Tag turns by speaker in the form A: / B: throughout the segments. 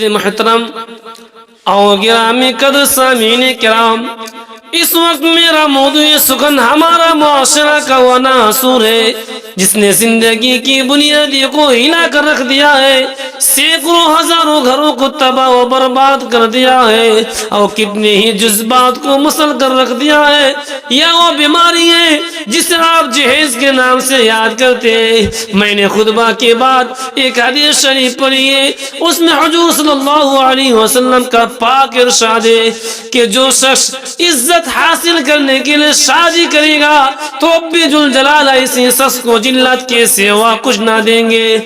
A: محترم اور گرامی قدر سامعین کرام، اس وقت میرا موضوع سخن ہمارا معاشرہ کا وہ ناصور ہے جس نے زندگی کی بنیادی کو ہلا کر رکھ دیا ہے، سینکڑوں ہزاروں گھروں کو تباہ و برباد کر دیا ہے اور کتنے ہی جذبات کو مسل کر رکھ دیا ہے۔ یہ وہ بیماری ہے جسے آپ جہیز کے نام سے یاد کرتے ہیں۔ میں نے خطبہ کے بعد ایک حدیث شریف پڑھی ہے، اس میں حضور صلی اللہ علیہ وسلم کا پاک ارشاد ہے کہ جو شخص عزت حاصل کرنے کے لیے شادی کرے گا تو رب ذوالجلال اسی شخص کو ذلت کے سوا کچھ نہ دیں گے،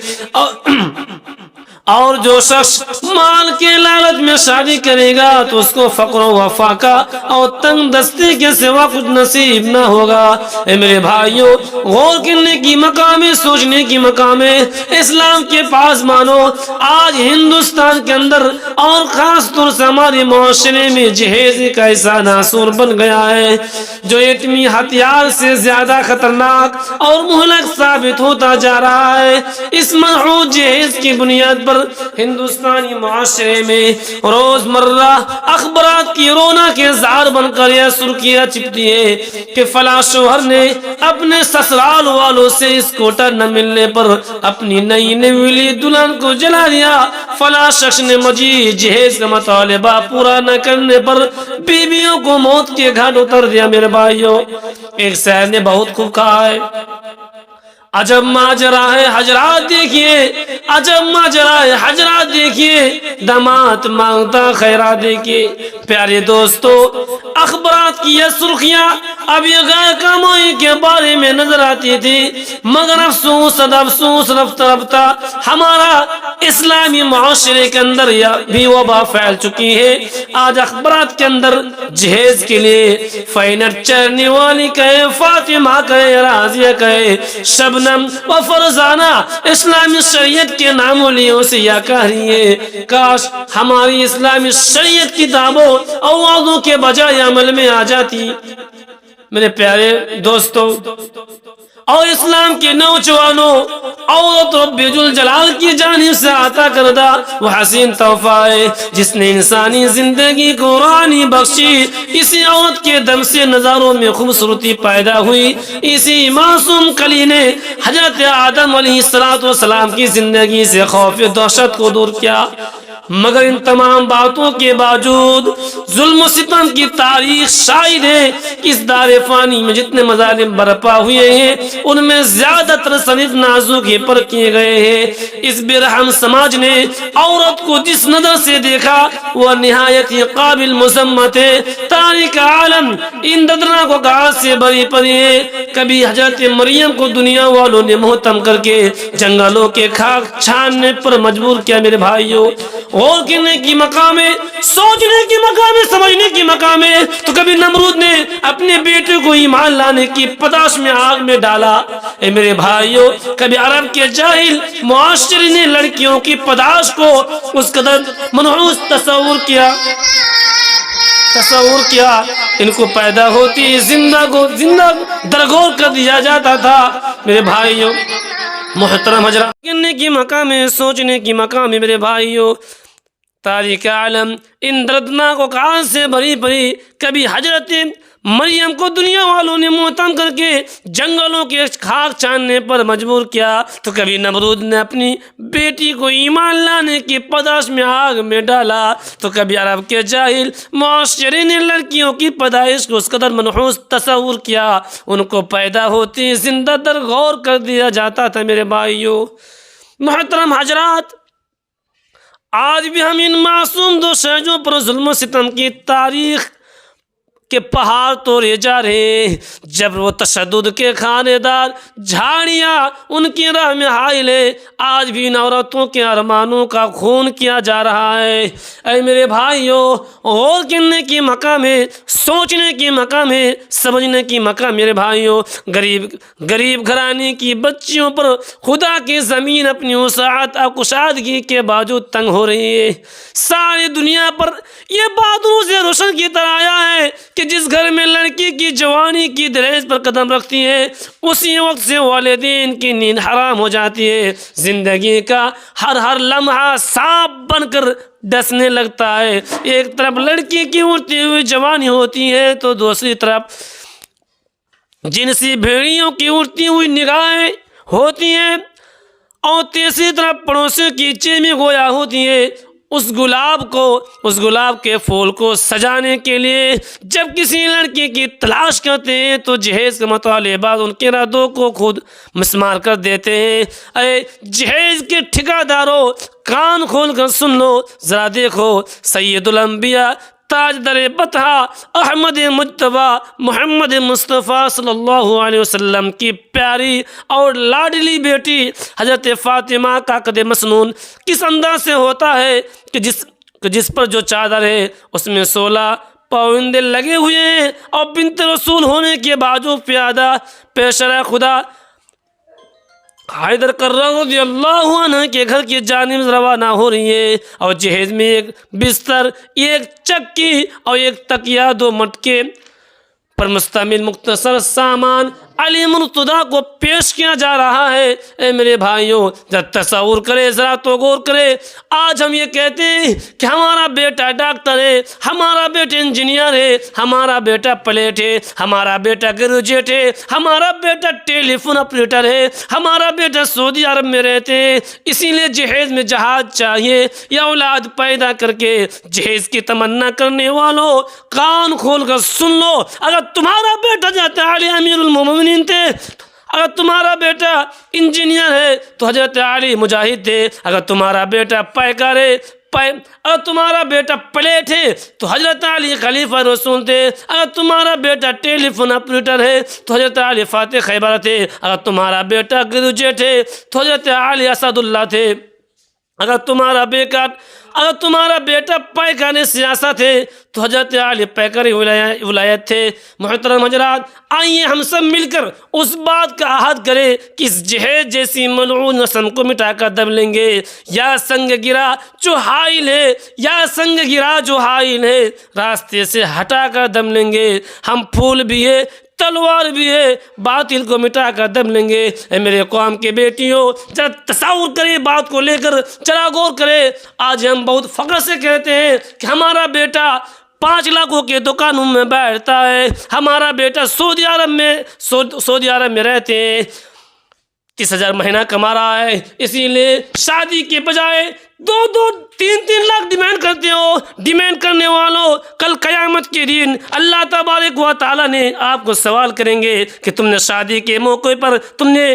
A: اور جو شخص مال کے لالچ میں شادی کرے گا تو اس کو فقر و فاقہ اور تنگ دستی کے سوا کچھ نصیب نہ ہوگا۔ اے میرے بھائیوں، غور کرنے کی مقام ہے، سوچنے کی مقام ہے۔ اسلام کے پاس مانو آج ہندوستان کے اندر اور خاص طور سے ہمارے معاشرے میں جہیز ایک ایسا ناصور بن گیا ہے جو ایٹمی ہتھیار سے زیادہ خطرناک اور مہلک ثابت ہوتا جا رہا ہے۔ اس منحوس جہیز کی بنیاد پر ہندوستانی معاشرے میں روز مرہ اخبارات کی رونق کے اظہار بن کر یہ سرخیاں چھپتی ہے کہ فلاں شوہر نے اپنے سسرال والوں سے اسکوٹر نہ ملنے پر اپنی نئی نویلی دلہن کو جلا دیا، فلاں شخص نے مزید جہیز کا مطالبہ پورا نہ کرنے پر بیویوں کو موت کے گھاٹ اتر دیا۔ میرے بھائیوں، ایک شاعر نے بہت خوب کہا ہے، عجب ماجرا ہے حضرات دیکھیے، عجب ماجرا ہے حضرات دیکھیے، داماد مانگتا خیرات دیکھیے۔ پیارے دوستو، اخبارات کی یہ سرخیاں اب یہ غیر کامائی کے بارے میں نظر آتی تھی، مگر افسوس رفتہ رفتہ ہمارا اسلامی معاشرے کے اندر یہ بھی وبا پھیل چکی ہے۔ آج اخبارات کے اندر جہیز کے لیے فینٹ چڑھنے والی کہے، فاطمہ کہے، راضیہ کہے، شبنم و فرزانہ اسلامی شریعت کے ناموں لیوں سے یا کہہ رہی ہے کاش ہماری اسلامی شریعت کتابوں اور وعدوں کے بجائے عمل میں آ جاتی۔ میرے پیارے دوستو اور اسلام کے نوجوانوں، عورت رب ذوالجلال کی جانب سے عطا کردہ وہ حسین تحفہ ہے جس نے انسانی زندگی کو روحانی بخشی۔ اسی عورت کے دم سے نظاروں میں خوبصورتی پیدا ہوئی، اسی معصوم کلی نے حضرت آدم علیہ السلام کی زندگی سے خوف دہشت کو دور کیا۔ مگر ان تمام باتوں کے باوجود ظلم و ستم کی تاریخ شاہد ہے کہ اس دار فانی میں جتنے مظالم برپا ہوئے ہیں ان میں زیادہ تر صرف نازک ہی پر کیے گئے ہیں۔ اس برحم سماج نے عورت کو جس نظر سے دیکھا وہ نہایت ہی قابل مذمت ہے۔ تاریخ عالم ان دردناک واقعات سے بری پڑی ہے۔ کبھی حضرت مریم کو دنیا والوں نے محتم کر کے جنگلوں کے خاک چھاننے پر مجبور کیا۔ میرے بھائیوں، غور کرنے کی مقام ہے، سوچنے کی مقام ہے، سمجھنے کی مقام ہے۔ تو کبھی نمرود نے اپنے بیٹے کو ایمان لانے کی پتاش میں آگ میں ڈالا۔ اے میرے بھائیوں، کبھی عرب کے جاہل معاشرے نے لڑکیوں کی پداش کو اس قدر منحوس تصور کیا ان کو پیدا ہوتی زندہ درگور کر دیا جاتا تھا۔ میرے بھائیوں محترم حضرات، کرنے کی مقام ہے، سوچنے کی مقام ہے۔ میرے بھائیوں، تاریخ عالم ان دردناک واقعات سے بری پڑی۔ کبھی حضرت مریم کو دنیا والوں نے محتم کر کے جنگلوں کے خاک چھاننے پر مجبور کیا، تو کبھی نمرود نے اپنی بیٹی کو ایمان لانے کی پداش میں آگ میں ڈالا، تو کبھی عرب کے جاہل معاشرے نے لڑکیوں کی پیدائش کو اس قدر منحوس تصور کیا ان کو پیدا ہوتی زندہ درگور کر دیا جاتا تھا۔ میرے بھائیوں محترم حضرات، آج بھی ہم ان معصوم دو شہزوں پر ظلم و ستم کی تاریخ کے پہاڑ توڑے جا رہے ہیں۔ جب وہ تشدد کے خانے دار جھاڑیاں ان کی راہ میں حائل ہے، آج بھی ان عورتوں کے ارمانوں کا خون کیا جا رہا ہے۔ اے میرے بھائیوں، غور کرنے کی مقام ہے، سوچنے کی مقام ہے، سمجھنے کی مقام۔ میرے بھائیوں، غریب گھرانے کی بچیوں پر خدا کی زمین اپنی وسعت اور کشادگی کے باوجود تنگ ہو رہی ہے۔ ساری دنیا پر یہ بات روز روشن کی طرح آیا ہے کہ جس گھر میں لڑکی کی جوانی کی دہلیز پر قدم رکھتی ہے اسی وقت سے والدین کی نیند حرام ہو جاتی ہے، زندگی کا ہر لمحہ سانپ بن کر ڈسنے لگتا ہے۔ ایک طرف لڑکی کی اڑتی ہوئی جوانی ہوتی ہے تو دوسری طرف جنسی بھیڑیوں کی اڑتی ہوئی نگاہیں ہوتی ہیں، اور تیسری طرف پڑوسیوں کی چیمی گویا ہوتی ہے۔ اس گلاب کے پھول کو سجانے کے لیے جب کسی لڑکی کی تلاش کرتے ہیں تو جہیز کے مطالبے بعد ان کے ارادوں کو خود مسمار کر دیتے ہیں۔ اے جہیز کے ٹھکاداروں، کان کھول کر سن لو، ذرا دیکھو، سید الانبیاء تاج در بطحہ احمد مجتبیٰ محمد مصطفیٰ صلی اللہ علیہ وسلم کی پیاری اور لاڈلی بیٹی حضرت فاطمہ کا قد مسنون کس انداز سے ہوتا ہے کہ جس پر جو چادر ہے اس میں 16 پوندے لگے ہوئے ہیں، اور بنت رسول ہونے کے باوجود پیادہ پیشرا خدا حیدر کررم رضی اللہ عنہ کے گھر کی جانب روانہ ہو رہی ہے، اور جہیز میں ایک بستر، ایک چکی اور ایک تکیہ، 2 مٹکے پر مشتمل مختصر سامان علی مرتضیٰ کو پیش کیا جا رہا ہے۔ اے میرے بھائیوں، ذرا تصور کرے، ذرا تو غور کرے، آج ہم یہ کہتے ہیں کہ ہمارا بیٹا ڈاکٹر ہے، ہمارا بیٹا انجینئر ہے، ہمارا بیٹا پلیٹ ہے، ہمارا بیٹا گریجویٹ ہے، ہمارا بیٹا ٹیلی فون آپریٹر ہے، ہمارا بیٹا سعودی عرب میں رہتے ہیں، اسی لیے جہیز میں جہاز چاہیے، یا اولاد پیدا کر کے جہیز کی تمنا کرنے والوں کان کھول کر سن لو، اگر تمہارا بیٹا جاتا ہے علی امیر المومنین تھے، اگر تمہارا بیٹا انجینئر ہے تو حضرت علی مجاہد تھے، اگر تمہارا بیٹا پیکار ہے، اگر تمہارا بیٹا پلیٹ ہے تو حضرت علی خلیفہ رسول تھے، اگر تمہارا بیٹا ٹیلی فون آپریٹر ہے تو حضرت علی فاتح خیبر تھے، اگر تمہارا بیٹا گریجویٹ ہے تو حضرت علی اسد اللہ تھے، اگر تمہارا بیٹا پیکار سیاست ہے تو حضرت علی پیکار ولایت تھے۔ محترم حضرات، آئیے ہم سب مل کر اس بات کا عہد کریں کہ اس جہیز جیسی ملعون رسم کو مٹا کر دم لیں گے، یا سنگ گرا جو حائل ہے راستے سے ہٹا کر دم لیں گے، ہم پھول بھی ہے تلوار بھی ہے، باطل کو مٹا کر دم لیں گے۔ اے میرے قوم کے بیٹیوں، ذرا تصور کرے بات کو لے کر، ذرا غور کرے۔ آج ہم بہت فخر سے کہتے ہیں کہ ہمارا بیٹا 5 لاکھوں کے دکانوں میں بیٹھتا ہے، ہمارا بیٹا سعودی عرب میں رہتے ہیں، 30,000 مہینہ کما رہا ہے، اسی لیے شادی کے بجائے 2-3 لاکھ ڈیمانڈ کرتے ہو۔ ڈیمانڈ کرنے والوں، کل قیامت کے دن اللہ تبارک و تعالیٰ نے آپ کو سوال کریں گے کہ تم نے شادی کے موقع پر تم نے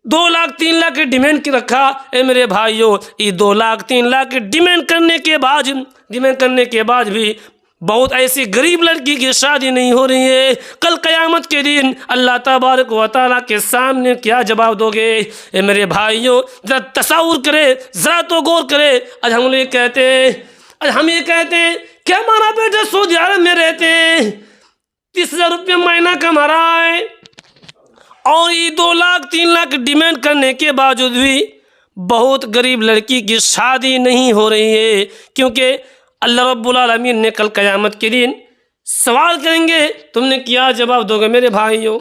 A: 2 لاکھ 3 لاکھ کی ڈیمانڈ کی رکھا۔ اے میرے بھائیوں، یہ 2 لاکھ 3 لاکھ کی ڈیمانڈ کرنے کے بعد بھی بہت ایسی غریب لڑکی کی شادی نہیں ہو رہی ہے، کل قیامت کے دن اللہ تبارک و تعالیٰ کے سامنے کیا جواب دو گے؟ اے میرے بھائیوں، ذرا تصور کرے، ذرا تو غور کرے۔ آج ہم یہ کہتے ہیں کہ ہمارا بیٹا سعودی عرب میں رہتے ہیں، 30,000 روپے مہینہ کما رہا ہے، اور یہ 2 لاکھ 3 لاکھ ڈیمانڈ کرنے کے باوجود بھی بہت غریب لڑکی کی شادی نہیں ہو رہی ہے، کیونکہ اللہ رب العالمین نے کل قیامت کے دن سوال کریں گے، تم نے کیا جواب دو گے؟ میرے بھائیوں،